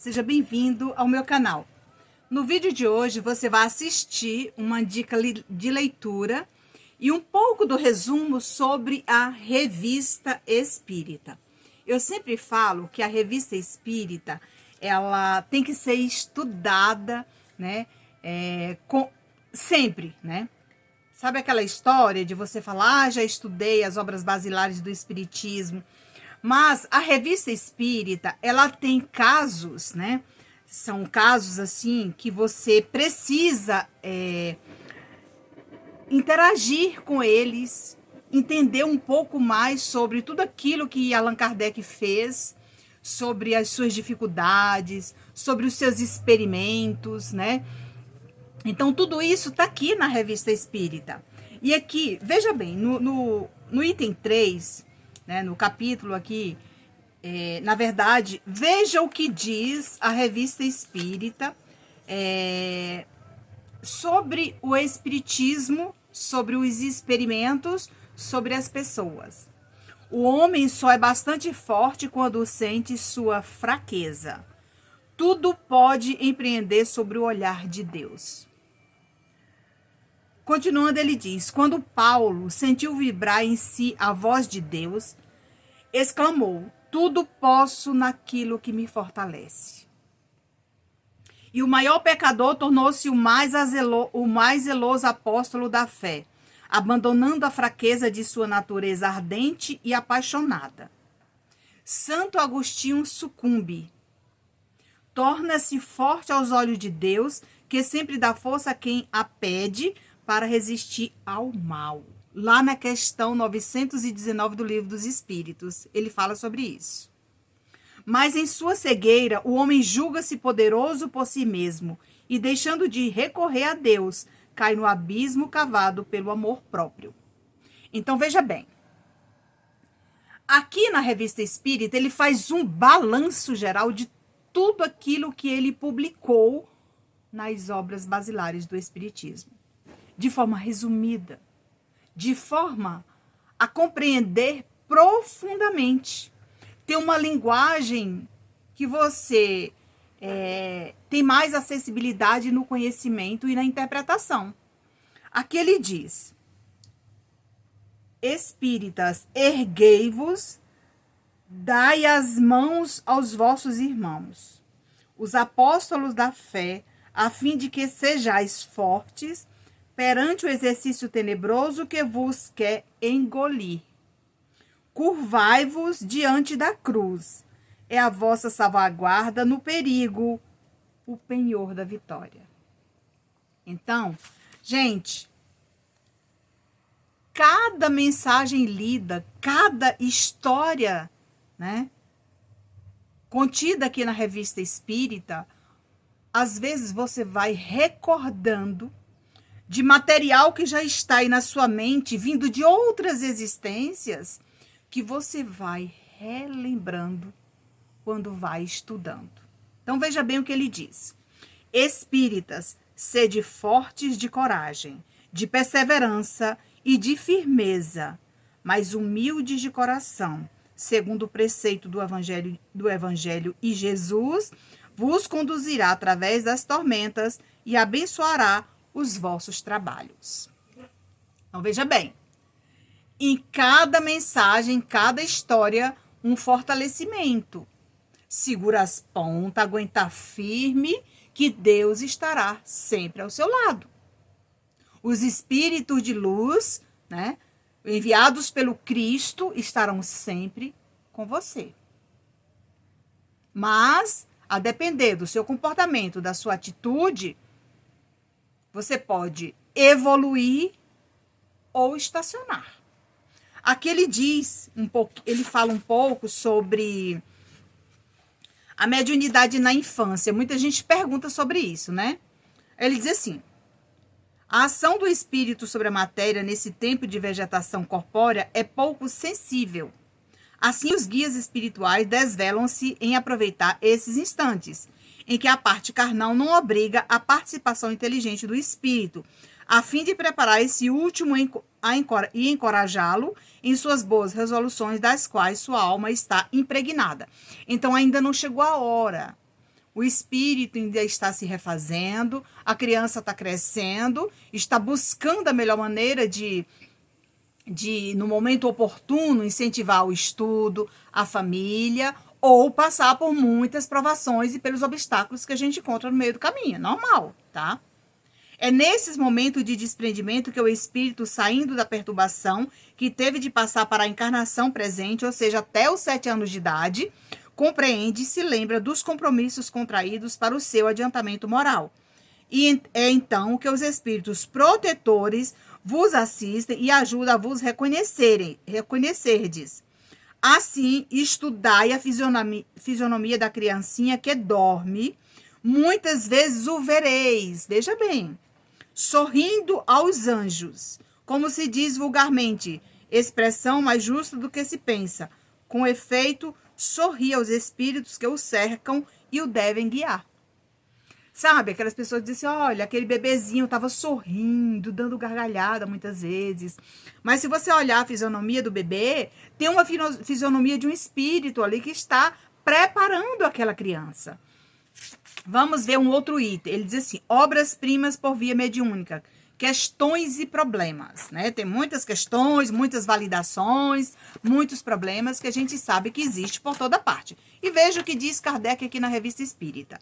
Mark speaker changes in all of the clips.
Speaker 1: seja bem-vindo ao meu canal. No vídeo de hoje você vai assistir uma dica de leitura e um pouco do resumo sobre a Revista Espírita. Eu sempre falo que a Revista Espírita, ela tem que ser estudada, né, sempre, né? Sabe aquela história de você falar, já estudei as obras basilares do Espiritismo, mas a Revista Espírita, ela tem casos, né? São casos, assim, que você precisa interagir com eles, entender um pouco mais sobre tudo aquilo que Allan Kardec fez, sobre as suas dificuldades, sobre os seus experimentos, né? Então, tudo isso está aqui na Revista Espírita. E aqui, veja bem, no item 3, né, no capítulo aqui, na verdade, veja o que diz a Revista Espírita sobre o Espiritismo, sobre os experimentos, sobre as pessoas. O homem só é bastante forte quando sente sua fraqueza. Tudo pode empreender sobre o olhar de Deus. Continuando, ele diz: quando Paulo sentiu vibrar em si a voz de Deus, exclamou: tudo posso naquilo que me fortalece. E o maior pecador tornou-se o mais zeloso apóstolo da fé, abandonando a fraqueza de sua natureza ardente e apaixonada. Santo Agostinho sucumbe. Torna-se forte aos olhos de Deus, que sempre dá força a quem a pede para resistir ao mal. Lá na questão 919 do Livro dos Espíritos, ele fala sobre isso. Mas em sua cegueira, o homem julga-se poderoso por si mesmo e, deixando de recorrer a Deus, cai no abismo cavado pelo amor próprio. Então, veja bem. Aqui na Revista Espírita, ele faz um balanço geral de tudo aquilo que ele publicou nas obras basilares do Espiritismo. De forma resumida, de forma a compreender profundamente. Ter uma linguagem que você tem mais acessibilidade no conhecimento e na interpretação. Aqui ele diz: Espíritas, erguei-vos, dai as mãos aos vossos irmãos, os apóstolos da fé, a fim de que sejais fortes perante o exercício tenebroso que vos quer engolir. Curvai-vos diante da cruz. É a vossa salvaguarda no perigo, o penhor da vitória. Então, gente, cada mensagem lida, cada história, né, contida aqui na Revista Espírita, às vezes você vai recordando de material que já está aí na sua mente, vindo de outras existências, que você vai relembrando quando vai estudando. Então, veja bem o que ele diz. Espíritas, sede fortes de coragem, de perseverança e de firmeza, mas humildes de coração, segundo o preceito do Evangelho, e Jesus vos conduzirá através das tormentas e abençoará os vossos trabalhos. Então, veja bem, em cada mensagem, em cada história, um fortalecimento. Segura as pontas, aguenta firme, que Deus estará sempre ao seu lado. Os espíritos de luz, né, enviados pelo Cristo, estarão sempre com você. Mas, a depender do seu comportamento, da sua atitude, você pode evoluir ou estacionar. Aqui ele diz ele fala um pouco sobre a mediunidade na infância. Muita gente pergunta sobre isso, né? Ele diz assim: a ação do espírito sobre a matéria nesse tempo de vegetação corpórea é pouco sensível. Assim, os guias espirituais desvelam-se em aproveitar esses instantes, em que a parte carnal não obriga a participação inteligente do espírito, a fim de preparar esse último e encorajá-lo em suas boas resoluções, das quais sua alma está impregnada. Então, ainda não chegou a hora. o espírito ainda está se refazendo, a criança está crescendo, está buscando a melhor maneira de, no momento oportuno, incentivar o estudo, a família, ou passar por muitas provações e pelos obstáculos que a gente encontra no meio do caminho. É normal, tá? É nesses momentos de desprendimento que o espírito, saindo da perturbação que teve de passar para a encarnação presente, ou seja, até os 7 anos de idade, compreende e se lembra dos compromissos contraídos para o seu adiantamento moral. E é então que os espíritos protetores vos assistem e ajudam a vos reconhecerdes. Assim, estudai a fisionomia da criancinha que dorme, muitas vezes o vereis, veja bem, sorrindo aos anjos, como se diz vulgarmente, expressão mais justa do que se pensa. Com efeito, sorri aos espíritos que o cercam e o devem guiar. Sabe, aquelas pessoas dizem assim, olha, aquele bebezinho estava sorrindo, dando gargalhada muitas vezes. Mas se você olhar a fisionomia do bebê, tem uma fisionomia de um espírito ali que está preparando aquela criança. Vamos ver um outro item. Ele diz assim, obras-primas por via mediúnica, questões e problemas, né? Tem muitas questões, muitas validações, muitos problemas que a gente sabe que existe por toda parte. E veja o que diz Kardec aqui na Revista Espírita.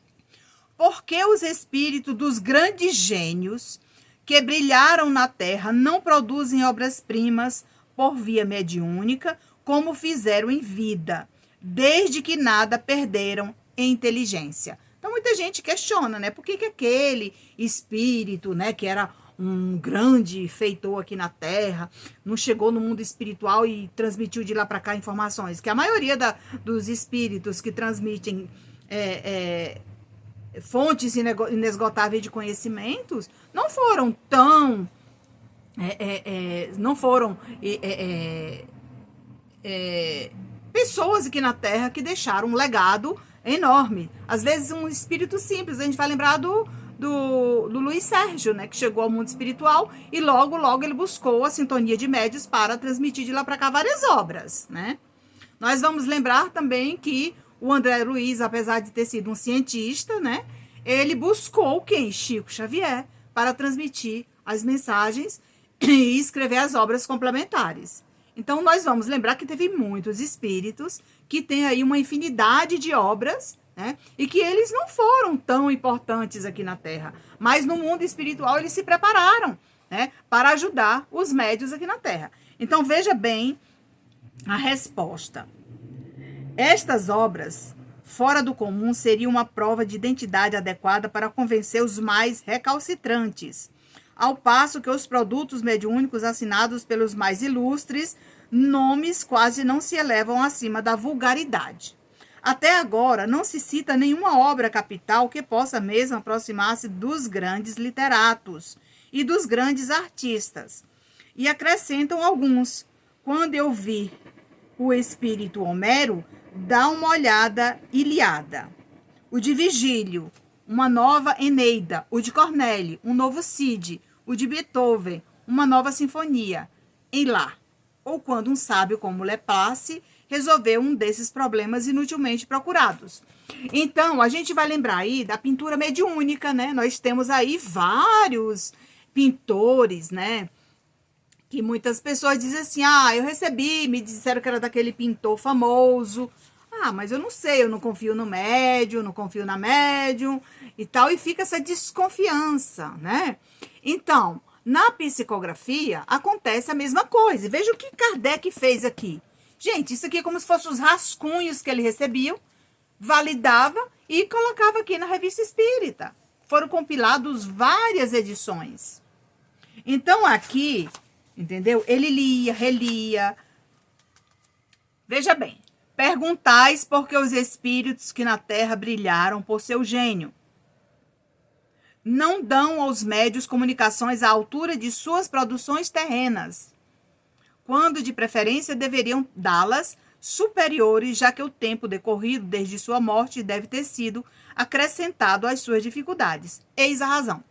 Speaker 1: Porque os espíritos dos grandes gênios que brilharam na Terra não produzem obras-primas por via mediúnica, como fizeram em vida, desde que nada perderam em inteligência. Então, muita gente questiona, né? Por que aquele espírito, né, que era um grande feitor aqui na Terra, não chegou no mundo espiritual e transmitiu de lá para cá informações? Que a maioria dos espíritos que transmitem fontes inesgotáveis de conhecimentos não foram tão... não foram pessoas aqui na Terra que deixaram um legado enorme. Às vezes um espírito simples, a gente vai lembrar do Luiz Sérgio, né, que chegou ao mundo espiritual e logo ele buscou a sintonia de médios para transmitir de lá para cá várias obras, né? Nós vamos lembrar também que o André Luiz, apesar de ter sido um cientista, né, ele buscou quem? Chico Xavier, para transmitir as mensagens e escrever as obras complementares. Então, nós vamos lembrar que teve muitos espíritos que têm aí uma infinidade de obras, né? E que eles não foram tão importantes aqui na Terra. Mas no mundo espiritual eles se prepararam, né, para ajudar os médios aqui na Terra. Então, veja bem a resposta. Estas obras, fora do comum, seriam uma prova de identidade adequada para convencer os mais recalcitrantes. Ao passo que os produtos mediúnicos assinados pelos mais ilustres, nomes quase não se elevam acima da vulgaridade. Até agora, não se cita nenhuma obra capital que possa mesmo aproximar-se dos grandes literatos e dos grandes artistas. E acrescentam alguns. Quando eu vi o espírito Homero, dá uma olhada Ilíada. O de Vigílio, uma nova Eneida. O de Cornélio, um novo Cid. O de Beethoven, uma nova sinfonia. Em lá. Ou quando um sábio como Laplace resolveu um desses problemas inutilmente procurados. Então, a gente vai lembrar aí da pintura mediúnica, né? Nós temos aí vários pintores, né? Que muitas pessoas dizem assim, eu recebi, me disseram que era daquele pintor famoso. Mas eu não sei, eu não confio no médium, não confio na médium e tal, e fica essa desconfiança, né? Então, na psicografia, acontece a mesma coisa. Veja o que Kardec fez aqui. Gente, isso aqui é como se fossem os rascunhos que ele recebia, validava e colocava aqui na Revista Espírita. Foram compilados várias edições. Então, aqui, entendeu? Ele lia, relia. Veja bem. Perguntais porque os espíritos que na terra brilharam por seu gênio não dão aos médios comunicações à altura de suas produções terrenas, quando de preferência deveriam dá-las superiores, já que o tempo decorrido desde sua morte deve ter sido acrescentado às suas dificuldades. Eis a razão.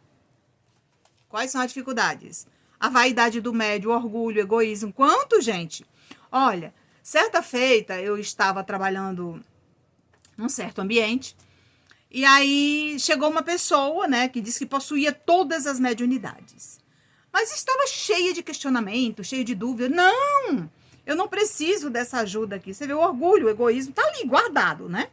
Speaker 1: Quais são as dificuldades? A vaidade do médio, o orgulho, o egoísmo. Quanto, gente? Olha, certa feita eu estava trabalhando num certo ambiente E aí chegou uma pessoa, né, que disse que possuía todas as mediunidades. Mas estava cheia de questionamento, cheia de dúvida. Não, eu não preciso dessa ajuda aqui. Você vê, o orgulho, o egoísmo, tá ali guardado, né?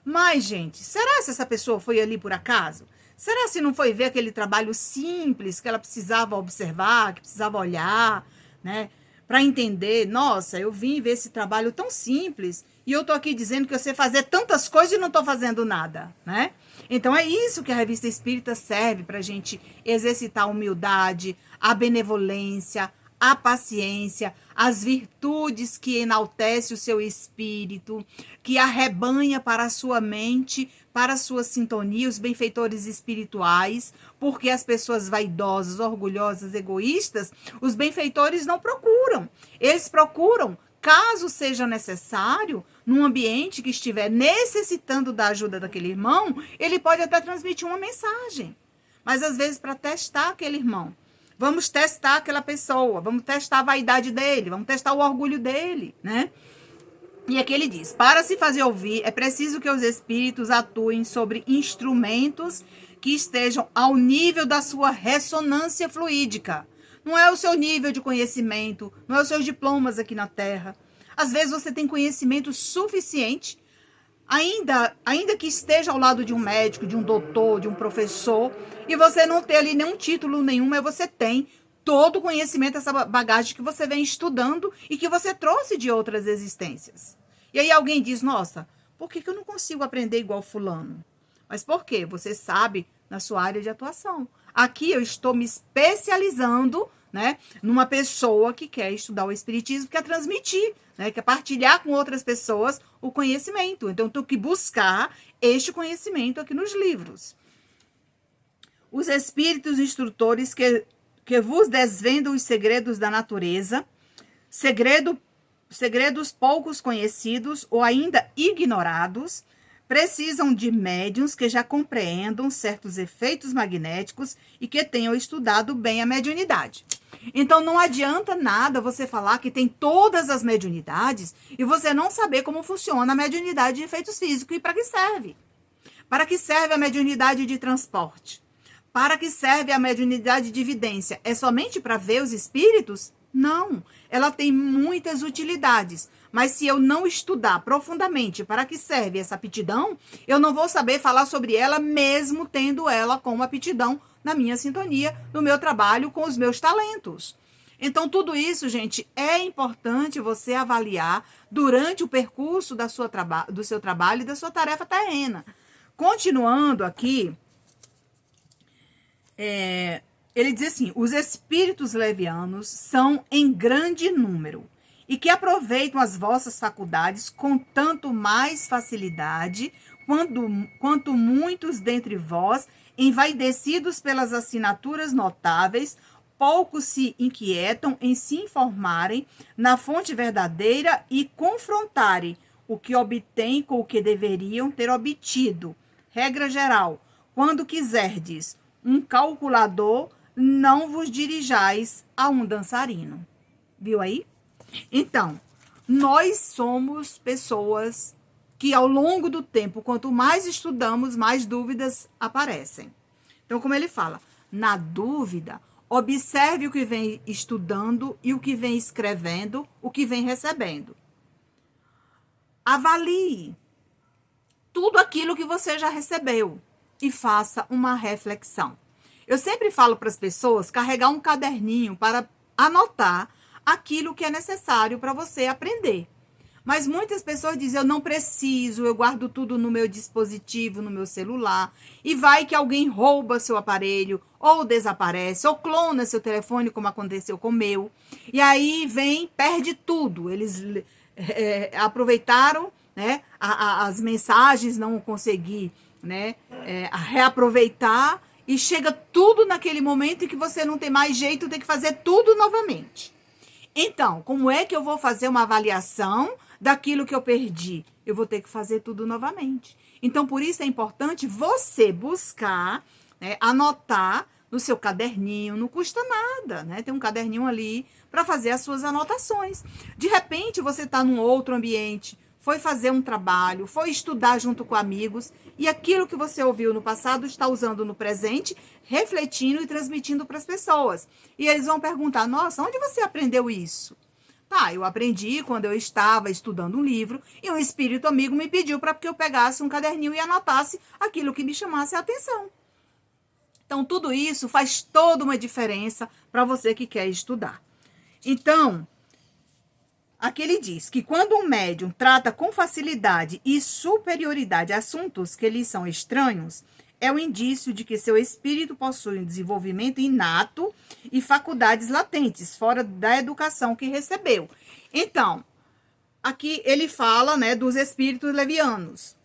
Speaker 1: Mas, gente, será se essa pessoa foi ali por acaso? Será se não foi ver aquele trabalho simples que ela precisava observar, que precisava olhar, né? Para entender, nossa, eu vim ver esse trabalho tão simples e eu tô aqui dizendo que eu sei fazer tantas coisas e não tô fazendo nada, né? Então é isso que a Revista Espírita serve para a gente exercitar a humildade, a benevolência, a paciência, as virtudes que enaltece o seu espírito, que arrebanha para a sua mente, para a sua sintonia, os benfeitores espirituais, porque as pessoas vaidosas, orgulhosas, egoístas, os benfeitores não procuram. Eles procuram, caso seja necessário, num ambiente que estiver necessitando da ajuda daquele irmão, ele pode até transmitir uma mensagem. Mas às vezes para testar aquele irmão. Vamos testar aquela pessoa, vamos testar a vaidade dele, vamos testar o orgulho dele, né? E aqui ele diz, para se fazer ouvir, é preciso que os espíritos atuem sobre instrumentos que estejam ao nível da sua ressonância fluídica. Não é o seu nível de conhecimento, não é os seus diplomas aqui na Terra. Às vezes você tem conhecimento suficiente, ainda que esteja ao lado de um médico, de um doutor, de um professor, e você não ter ali nenhum título nenhum, mas você tem todo o conhecimento, essa bagagem que você vem estudando e que você trouxe de outras existências. E aí alguém diz, nossa, por que eu não consigo aprender igual fulano? Mas por quê? Você sabe na sua área de atuação. Aqui eu estou me especializando, né, numa pessoa que quer estudar o espiritismo, quer transmitir, né, quer partilhar com outras pessoas o conhecimento. Então, eu tenho que buscar este conhecimento aqui nos livros. Os espíritos instrutores que vos desvendam os segredos da natureza, segredos poucos conhecidos ou ainda ignorados, precisam de médiuns que já compreendam certos efeitos magnéticos e que tenham estudado bem a mediunidade. Então, não adianta nada você falar que tem todas as mediunidades e você não saber como funciona a mediunidade de efeitos físicos. E para que serve? Para que serve a mediunidade de transporte? Para que serve a mediunidade de vidência? É somente para ver os espíritos? Não, ela tem muitas utilidades, mas se eu não estudar profundamente para que serve essa aptidão, eu não vou saber falar sobre ela mesmo tendo ela como aptidão na minha sintonia, no meu trabalho, com os meus talentos. Então, tudo isso, gente, é importante você avaliar durante o percurso do seu trabalho e da sua tarefa terrena. Continuando aqui, ele diz assim, os espíritos levianos são em grande número e que aproveitam as vossas faculdades com tanto mais facilidade, quanto muitos dentre vós, envaidecidos pelas assinaturas notáveis, pouco se inquietam em se informarem na fonte verdadeira e confrontarem o que obtêm com o que deveriam ter obtido. Regra geral, quando quiserdes um calculador, não vos dirijais a um dançarino. Viu aí? Então, nós somos pessoas que ao longo do tempo, quanto mais estudamos, mais dúvidas aparecem. Então, como ele fala, na dúvida, observe o que vem estudando e o que vem escrevendo, o que vem recebendo. Avalie tudo aquilo que você já recebeu e faça uma reflexão. Eu sempre falo para as pessoas carregar um caderninho para anotar aquilo que é necessário para você aprender. Mas muitas pessoas dizem, eu não preciso, eu guardo tudo no meu dispositivo, no meu celular, e vai que alguém rouba seu aparelho, ou desaparece, ou clona seu telefone, como aconteceu com o meu. E aí perde tudo. Eles aproveitaram, né, as mensagens, não consegui, né, reaproveitar, e chega tudo naquele momento em que você não tem mais jeito, tem que fazer tudo novamente. Então, como é que eu vou fazer uma avaliação daquilo que eu perdi? Eu vou ter que fazer tudo novamente. Então, por isso é importante você buscar, né, anotar no seu caderninho, não custa nada, né? Tem um caderninho ali para fazer as suas anotações. De repente, você está num outro ambiente, foi fazer um trabalho, foi estudar junto com amigos, e aquilo que você ouviu no passado está usando no presente, refletindo e transmitindo para as pessoas. E eles vão perguntar: nossa, onde você aprendeu isso? Tá, eu aprendi quando eu estava estudando um livro e um espírito amigo me pediu para que eu pegasse um caderninho e anotasse aquilo que me chamasse a atenção. Então, tudo isso faz toda uma diferença para você que quer estudar. Então, aqui ele diz que quando um médium trata com facilidade e superioridade assuntos que lhe são estranhos, é o indício de que seu espírito possui um desenvolvimento inato e faculdades latentes, fora da educação que recebeu. Então, aqui ele fala, né, dos espíritos levianos.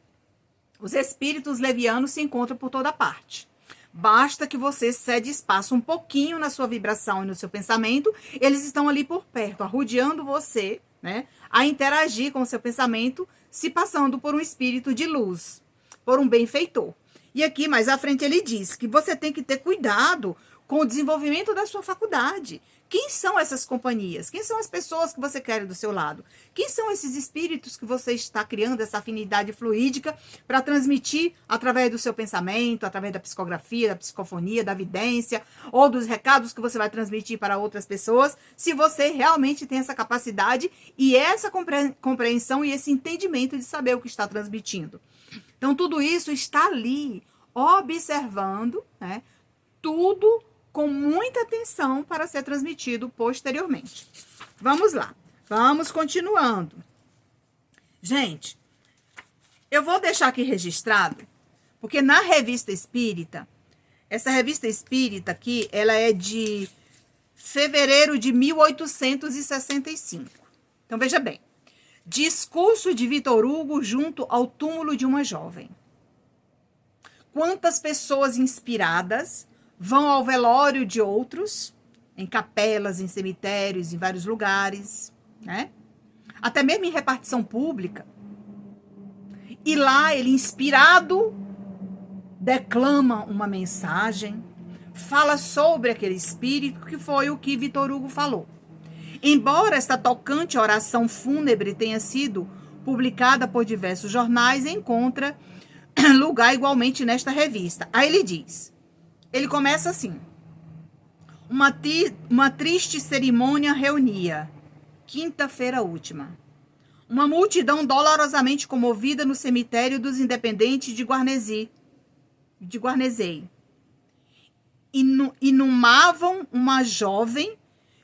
Speaker 1: Os espíritos levianos se encontram por toda parte. Basta que você cede espaço um pouquinho na sua vibração e no seu pensamento, eles estão ali por perto, arrodeando você, né, a interagir com o seu pensamento, se passando por um espírito de luz, por um benfeitor. E aqui, mais à frente, ele diz que você tem que ter cuidado com o desenvolvimento da sua faculdade. Quem são essas companhias? Quem são as pessoas que você quer do seu lado? Quem são esses espíritos que você está criando essa afinidade fluídica para transmitir através do seu pensamento, através da psicografia, da psicofonia, da vidência, ou dos recados que você vai transmitir para outras pessoas, se você realmente tem essa capacidade e essa compreensão e esse entendimento de saber o que está transmitindo. Então, tudo isso está ali, observando, né, tudo com muita atenção para ser transmitido posteriormente. Vamos lá, vamos continuando. Gente, eu vou deixar aqui registrado, porque na Revista Espírita, essa Revista Espírita aqui, ela é de fevereiro de 1865. Então, veja bem. Discurso de Vitor Hugo junto ao túmulo de uma jovem. Quantas pessoas inspiradas vão ao velório de outros, em capelas, em cemitérios, em vários lugares, né? Até mesmo em repartição pública. E lá ele, inspirado, declama uma mensagem, fala sobre aquele espírito, que foi o que Vitor Hugo falou. Embora esta tocante oração fúnebre tenha sido publicada por diversos jornais, encontra lugar igualmente nesta revista. Aí ele diz, ele começa assim: uma triste cerimônia reunia, quinta-feira última, uma multidão dolorosamente comovida no cemitério dos Independentes de Guarnesey. Inumavam uma jovem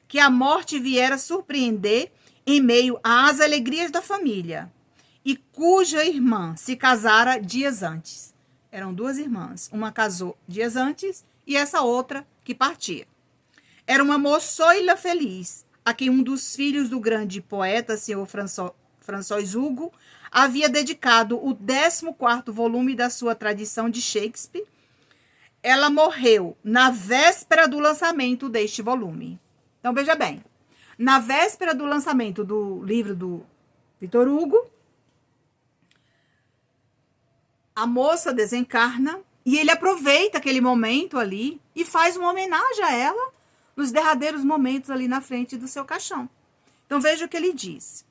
Speaker 1: que a morte viera surpreender em meio às alegrias da família, e cuja irmã se casara dias antes. Eram duas irmãs, uma casou dias antes e essa outra que partia. Era uma moçoila feliz, a quem um dos filhos do grande poeta, senhor François Hugo, havia dedicado o 14º volume da sua tradição de Shakespeare. Ela morreu na véspera do lançamento deste volume. Então, veja bem, na véspera do lançamento do livro do Vitor Hugo, a moça desencarna e ele aproveita aquele momento ali e faz uma homenagem a ela nos derradeiros momentos ali na frente do seu caixão. Então, veja o que ele diz.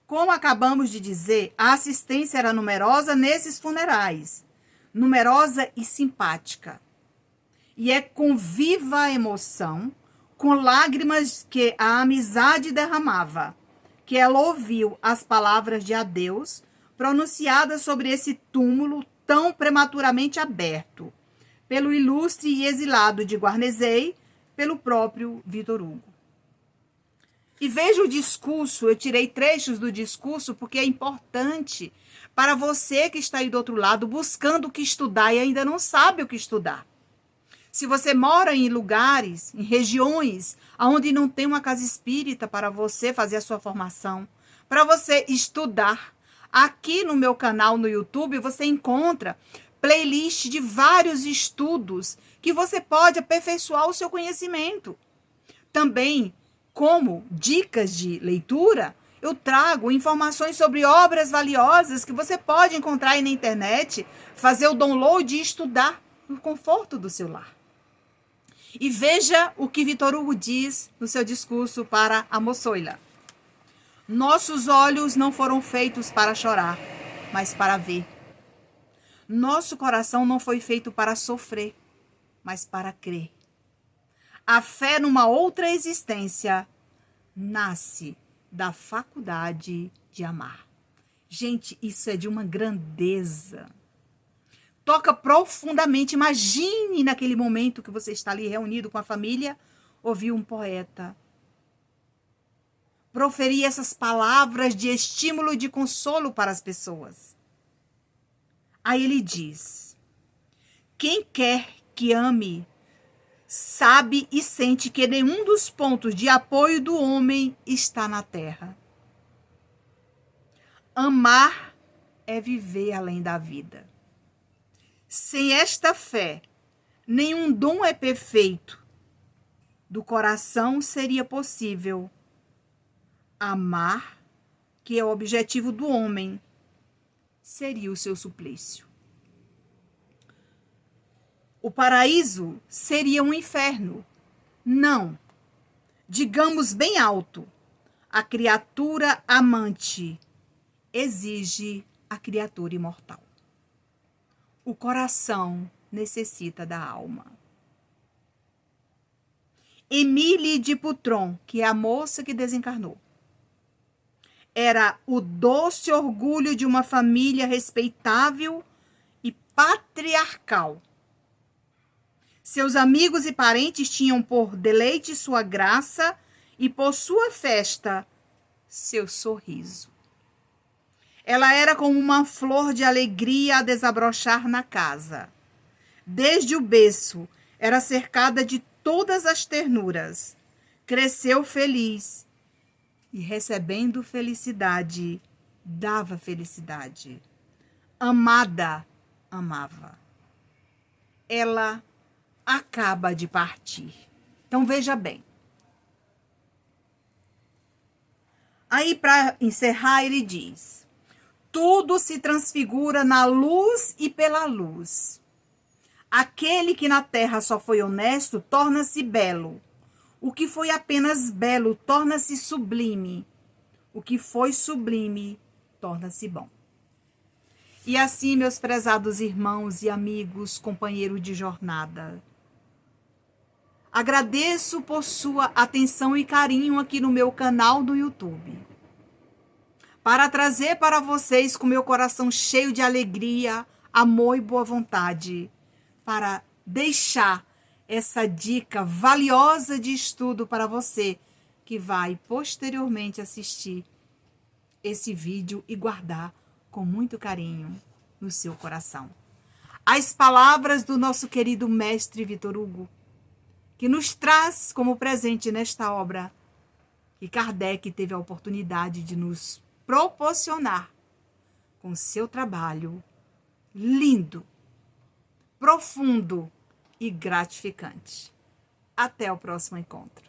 Speaker 1: Como acabamos de dizer, a assistência era numerosa nesses funerais, numerosa e simpática. E é com viva emoção, com lágrimas que a amizade derramava, que ela ouviu as palavras de adeus pronunciadas sobre esse túmulo tão prematuramente aberto, pelo ilustre e exilado de Guarnesey, pelo próprio Vitor Hugo. E veja o discurso, eu tirei trechos do discurso porque é importante para você que está aí do outro lado buscando o que estudar e ainda não sabe o que estudar. Se você mora em lugares, em regiões onde não tem uma casa espírita para você fazer a sua formação, para você estudar, aqui no meu canal no YouTube você encontra playlist de vários estudos que você pode aperfeiçoar o seu conhecimento. Também, como dicas de leitura, eu trago informações sobre obras valiosas que você pode encontrar aí na internet, fazer o download e estudar no conforto do seu lar. E veja o que Vitor Hugo diz no seu discurso para a moçoila. Nossos olhos não foram feitos para chorar, mas para ver. Nosso coração não foi feito para sofrer, mas para crer. A fé numa outra existência nasce da faculdade de amar. Gente, isso é de uma grandeza. Toca profundamente. Imagine naquele momento que você está ali reunido com a família, ouvir um poeta proferir essas palavras de estímulo e de consolo para as pessoas. Aí ele diz: quem quer que ame, sabe e sente que nenhum dos pontos de apoio do homem está na terra. Amar é viver além da vida. Sem esta fé, nenhum dom é perfeito. Do coração seria possível amar, que é o objetivo do homem, seria o seu suplício. O paraíso seria um inferno. Não. Digamos bem alto, a criatura amante exige a criatura imortal. O coração necessita da alma. Émile de Putron, que é a moça que desencarnou, era o doce orgulho de uma família respeitável e patriarcal. Seus amigos e parentes tinham por deleite sua graça e por sua festa seu sorriso. Ela era como uma flor de alegria a desabrochar na casa. Desde o berço, era cercada de todas as ternuras. Cresceu feliz e, recebendo felicidade, dava felicidade. Amada, amava. Ela acaba de partir. Então, veja bem. Aí, para encerrar, ele diz: tudo se transfigura na luz e pela luz. Aquele que na terra só foi honesto torna-se belo. O que foi apenas belo torna-se sublime. O que foi sublime torna-se bom. E assim, meus prezados irmãos e amigos, companheiros de jornada, agradeço por sua atenção e carinho aqui no meu canal do YouTube, para trazer para vocês, com meu coração cheio de alegria, amor e boa vontade, para deixar essa dica valiosa de estudo para você que vai posteriormente assistir esse vídeo e guardar com muito carinho no seu coração. As palavras do nosso querido mestre Vitor Hugo, que nos traz como presente nesta obra que Kardec teve a oportunidade de nos proporcionar com seu trabalho lindo, profundo e gratificante. Até o próximo encontro.